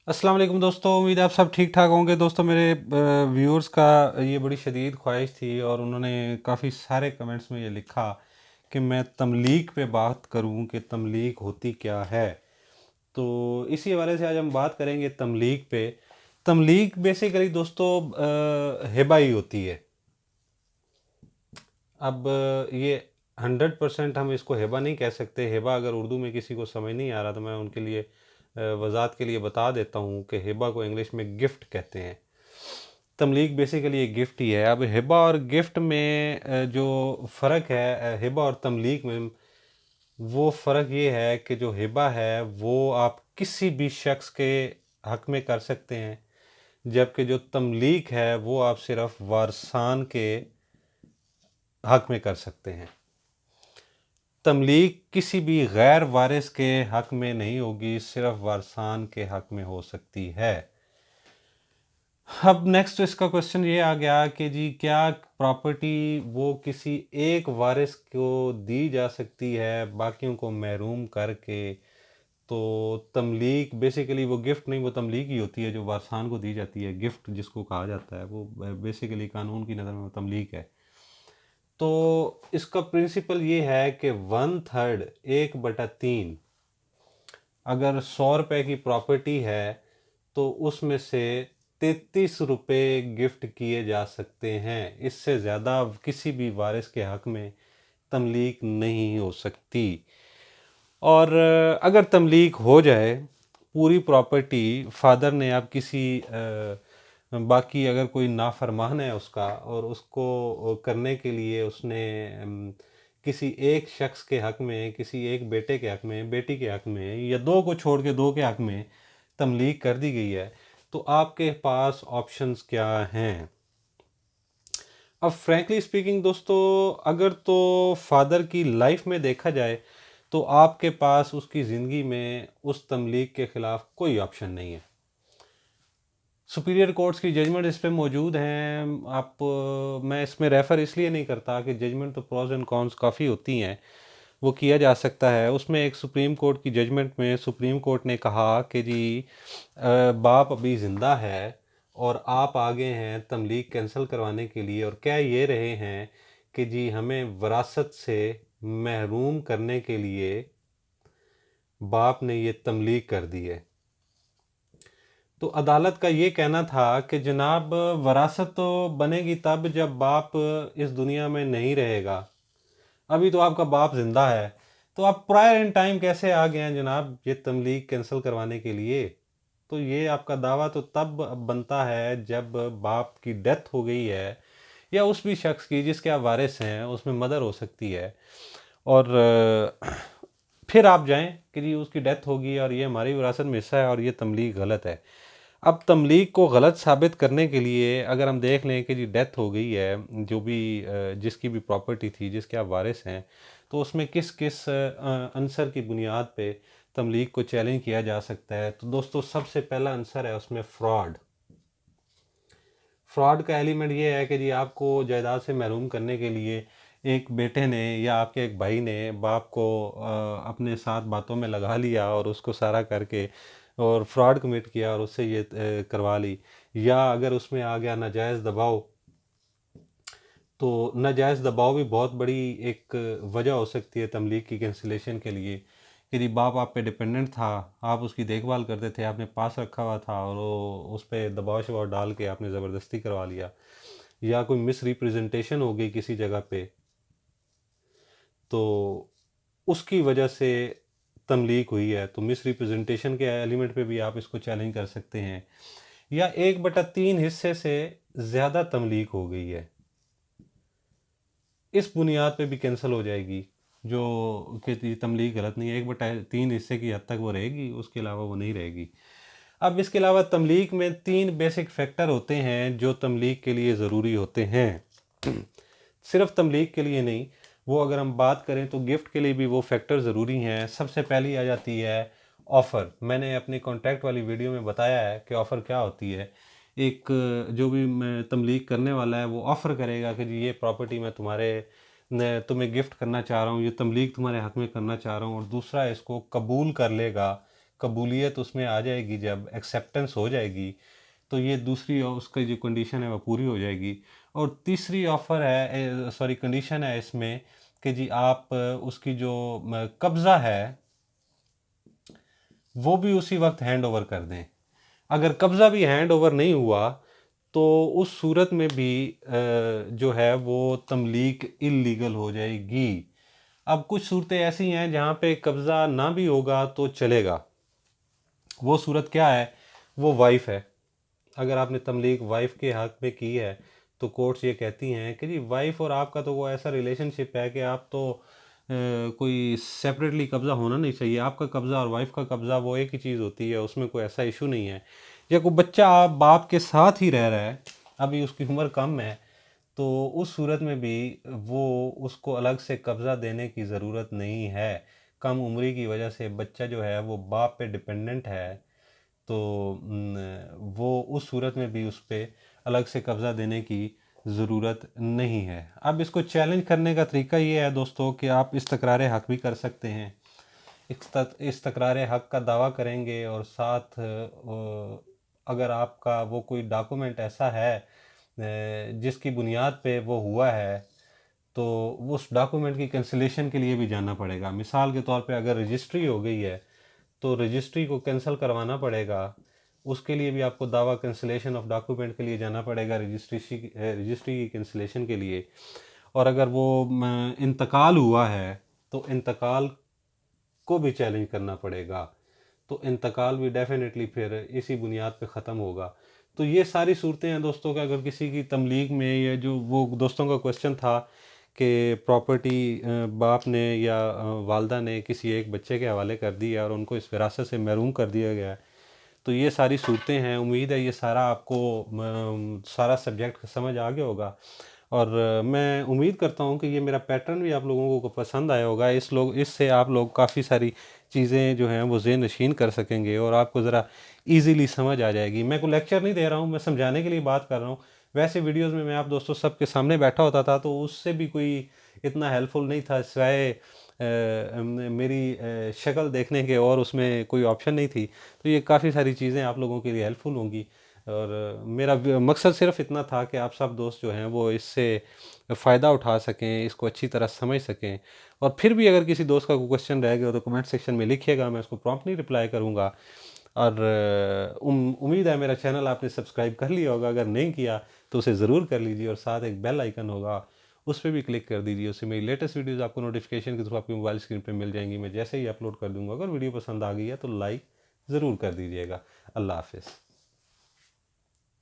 अस्सलाम वालेकुम दोस्तों, उम्मीद है आप सब ठीक ठाक होंगे। दोस्तों मेरे व्यूअर्स का ये बड़ी शदीद ख्वाहिश थी और उन्होंने काफ़ी सारे कमेंट्स में ये लिखा कि मैं तमलीग पे बात करूं कि तमलीग होती क्या है। तो इसी हवाले से आज हम बात करेंगे तमलीग पे। तमलीग बेसिकली दोस्तों हिबा ही होती है। अब ये 100% हम इसको हिबा नहीं कह सकते। हिबा अगर उर्दू में किसी को समझ नहीं आ रहा तो मैं उनके लिए वजात के लिए बता देता हूँ कि हिबा को इंग्लिश में गिफ्ट कहते हैं। तमलीग बेसिकली एक गिफ्ट ही है। अब हिबा और गिफ्ट में जो फ़र्क है हिबा और तमलीग में, वो फ़र्क ये है कि जो हिबा है वो आप किसी भी शख्स के हक में कर सकते हैं, जबकि जो तमलीग है वो आप सिर्फ वारसान के हक में कर सकते हैं। तमलीग किसी भी गैर वारिस के हक में नहीं होगी, सिर्फ वारसान के हक में हो सकती है। अब नेक्स्ट इसका क्वेश्चन ये आ गया कि जी क्या प्रॉपर्टी वो किसी एक वारिस को दी जा सकती है बाकियों को महरूम करके। तो तमलीग बेसिकली वो गिफ्ट नहीं, वो तमलीग ही होती है जो वारसान को दी जाती है। गिफ्ट जिसको कहा जाता है वो बेसिकली कानून की नज़र में वो तमलीग है। तो इसका प्रिंसिपल ये है कि 1/3 1/3 अगर 100 रुपए की प्रॉपर्टी है तो उसमें से 33 रुपए गिफ्ट किए जा सकते हैं। इससे ज़्यादा किसी भी वारिस के हक में तमलीक नहीं हो सकती। और अगर तमलीक हो जाए पूरी प्रॉपर्टी, फादर ने आप किसी बाकी अगर कोई नाफरमान है उसका और उसको करने के लिए उसने किसी एक शख्स के हक में, किसी एक बेटे के हक में, बेटी के हक में, या दो को छोड़ के दो के हक में तमलीक कर दी गई है, तो आपके पास ऑप्शंस क्या हैं। अब फ्रैंकली स्पीकिंग दोस्तों, अगर तो फादर की लाइफ में देखा जाए तो आपके पास उसकी ज़िंदगी में उस तमलीक के ख़िलाफ़ कोई ऑप्शन नहीं है। सुपीरियर कोर्ट्स की जजमेंट इस पे मौजूद हैं। मैं इसमें रेफ़र इसलिए नहीं करता कि जजमेंट तो प्रोज एंड कॉन्स काफ़ी होती हैं, वो किया जा सकता है। उसमें एक सुप्रीम कोर्ट की जजमेंट में सुप्रीम कोर्ट ने कहा कि जी बाप अभी ज़िंदा है और आप आ गए हैं तमलीक कैंसिल करवाने के लिए और कह ये रहे हैं कि जी हमें विरासत से महरूम करने के लिए बाप ने ये तमलीक कर दी है। तो अदालत का ये कहना था कि जनाब वरासत तो बनेगी तब जब बाप इस दुनिया में नहीं रहेगा। अभी तो आपका बाप जिंदा है, तो आप प्रायर इन टाइम कैसे आ गए हैं जनाब ये तमलीग कैंसिल करवाने के लिए। तो ये आपका दावा तो तब बनता है जब बाप की डेथ हो गई है, या उस भी शख्स की जिसके आप वारिस हैं, उसमें मदर हो सकती है। और फिर आप जाएं कि जी उसकी डेथ होगी और ये हमारी विरासत में हिस्सा है और ये तमलीग गलत है। अब तमलीग को गलत साबित करने के लिए अगर हम देख लें कि जी डेथ हो गई है, जो भी जिसकी भी प्रॉपर्टी थी, जिसके आप वारिस हैं, तो उसमें किस किस आंसर की बुनियाद पे तमलीग को चैलेंज किया जा सकता है। तो दोस्तों सबसे पहला आंसर है उसमें फ्रॉड। फ्रॉड का एलिमेंट ये है कि जी आपको जायदाद से महरूम करने के लिए एक बेटे ने या आपके एक भाई ने बाप को अपने साथ बातों में लगा लिया और उसको सारा करके और फ्रॉड कमिट किया और उससे ये करवा ली। या अगर उसमें आ गया नाजायज़ दबाव, तो नाजायज़ दबाव भी बहुत बड़ी एक वजह हो सकती है तमलीग की कैंसिलेशन के लिए। कि जी बाप आप पे डिपेंडेंट था, आप उसकी देखभाल करते थे, आपने पास रखा हुआ था और वो उस पर दबाव शबाव डाल के आपने ज़बरदस्ती करवा लिया। या कोई मिस रिप्रेजेंटेशन हो गई किसी जगह पे, तो उसकी वजह से तमलीक हुई है, तो मिस रिप्रेजेंटेशन के एलिमेंट पे भी आप इसको चैलेंज कर सकते हैं। या 1/3 हिस्से से ज़्यादा तमलीक हो गई है, इस बुनियाद पे भी कैंसिल हो जाएगी। जो कि तमलीग गलत नहीं है, 1/3 हिस्से की हद तक वो रहेगी, उसके अलावा वो नहीं रहेगी। अब इसके अलावा तमलीग में 3 बेसिक फैक्टर होते हैं जो तमलीग के लिए ज़रूरी होते हैं। सिर्फ तमलीग के लिए नहीं, वो अगर हम बात करें तो गिफ्ट के लिए भी वो फैक्टर ज़रूरी हैं। सबसे पहली आ जाती है ऑफ़र। मैंने अपनी कॉन्टैक्ट वाली वीडियो में बताया है कि ऑफ़र क्या होती है। एक जो भी मैं तमलीग करने वाला है वो ऑफ़र करेगा कि जी ये प्रॉपर्टी मैं तुम्हें गिफ्ट करना चाह रहा हूँ, ये तमलीग तुम्हारे हक में करना चाह रहा हूँ, और दूसरा इसको कबूल कर लेगा। कबूलियत उसमें आ जाएगी, जब एक्सेप्टेंस हो जाएगी, तो ये दूसरी उसकी जो कंडीशन है वो पूरी हो जाएगी। और तीसरी ऑफ़र है, सॉरी कंडीशन है इसमें कि जी आप उसकी जो कब्ज़ा है वो भी उसी वक्त हैंड ओवर कर दें। अगर कब्ज़ा भी हैंड ओवर नहीं हुआ तो उस सूरत में भी जो है वो तमलीक इल्लीगल हो जाएगी। अब कुछ सूरतें ऐसी हैं जहाँ पे कब्ज़ा ना भी होगा तो चलेगा। वो सूरत क्या है? वो वाइफ है। अगर आपने तमलीक वाइफ के हक में की है तो कोर्ट्स ये कहती हैं कि जी वाइफ और आपका तो वो ऐसा रिलेशनशिप है कि आप तो कोई सेपरेटली कब्ज़ा होना नहीं चाहिए। आपका कब्ज़ा और वाइफ का कब्ज़ा वो एक ही चीज़ होती है, उसमें कोई ऐसा इशू नहीं है। या कोई बच्चा आप बाप के साथ ही रह रहा है, अभी उसकी उम्र कम है, तो उस सूरत में भी वो उसको अलग से कब्ज़ा देने की ज़रूरत नहीं है। कम उम्री की वजह से बच्चा जो है वो बाप पे डिपेंडेंट है, तो वो उस सूरत में भी उस पे अलग से कब्ज़ा देने की ज़रूरत नहीं है। अब इसको चैलेंज करने का तरीका ये है दोस्तों कि आप इस तकरार हक़ भी कर सकते हैं। इस तकरार हक़ का दावा करेंगे और साथ अगर आपका वो कोई डॉक्यूमेंट ऐसा है जिसकी बुनियाद पे वो हुआ है, तो उस डॉक्यूमेंट की कैंसिलेशन के लिए भी जाना पड़ेगा। मिसाल के तौर पे अगर रजिस्ट्री हो गई है तो रजिस्ट्री को कैंसिल करवाना पड़ेगा, उसके लिए भी आपको दावा कैंसिलेशन ऑफ डॉक्यूमेंट के लिए जाना पड़ेगा, रजिस्ट्री की कैंसिलेशन के लिए। और अगर वो इंतकाल हुआ है तो इंतकाल को भी चैलेंज करना पड़ेगा, तो इंतकाल भी डेफिनेटली फिर इसी बुनियाद पे ख़त्म होगा। तो ये सारी सूरतें हैं दोस्तों, का अगर किसी की तमलीग में, या जो वो दोस्तों का क्वेश्चन था कि प्रॉपर्टी बाप ने या वालदा ने किसी एक बच्चे के हवाले कर दी है और उनको इस विरासत से महरूम कर दिया गया है, तो ये सारी सूरतें हैं। उम्मीद है ये सारा आपको सारा सब्जेक्ट समझ आ गया होगा। और मैं उम्मीद करता हूँ कि ये मेरा पैटर्न भी आप लोगों को पसंद आया होगा। इससे आप लोग काफ़ी सारी चीज़ें जो हैं वो ज़हन नशीन कर सकेंगे और आपको ज़रा इजीली समझ आ जाएगी। मैं कोई लेक्चर नहीं दे रहा हूँ, मैं समझाने के लिए बात कर रहा हूँ। वैसे वीडियोस में मैं आप दोस्तों सबके सामने बैठा होता था तो उससे भी कोई इतना हेल्पफुल नहीं था, सिवाय मेरी शक्ल देखने के, और उसमें कोई ऑप्शन नहीं थी। तो ये काफ़ी सारी चीज़ें आप लोगों के लिए हेल्पफुल होंगी। और मेरा मकसद सिर्फ इतना था कि आप सब दोस्त जो हैं वो इससे फ़ायदा उठा सकें, इसको अच्छी तरह समझ सकें। और फिर भी अगर किसी दोस्त का कोई क्वेश्चन रह गया तो कमेंट सेक्शन में लिखिएगा, मैं उसको प्रॉम्प्टली रिप्लाई करूँगा। और उम्मीद है मेरा चैनल आपने सब्सक्राइब कर लिया होगा, अगर नहीं किया तो उसे ज़रूर कर लीजिए, और साथ एक बेल आइकन होगा उस पर भी क्लिक कर दीजिए। उससे मेरी लेटेस्ट वीडियोज़ आपको नोटिफिकेशन के थ्रू आपकी मोबाइल स्क्रीन पर मिल जाएंगी, मैं जैसे ही अपलोड कर दूँगा। अगर वीडियो पसंद आ गई है तो लाइक ज़रूर कर दीजिएगा। अल्लाह हाफ़िज़।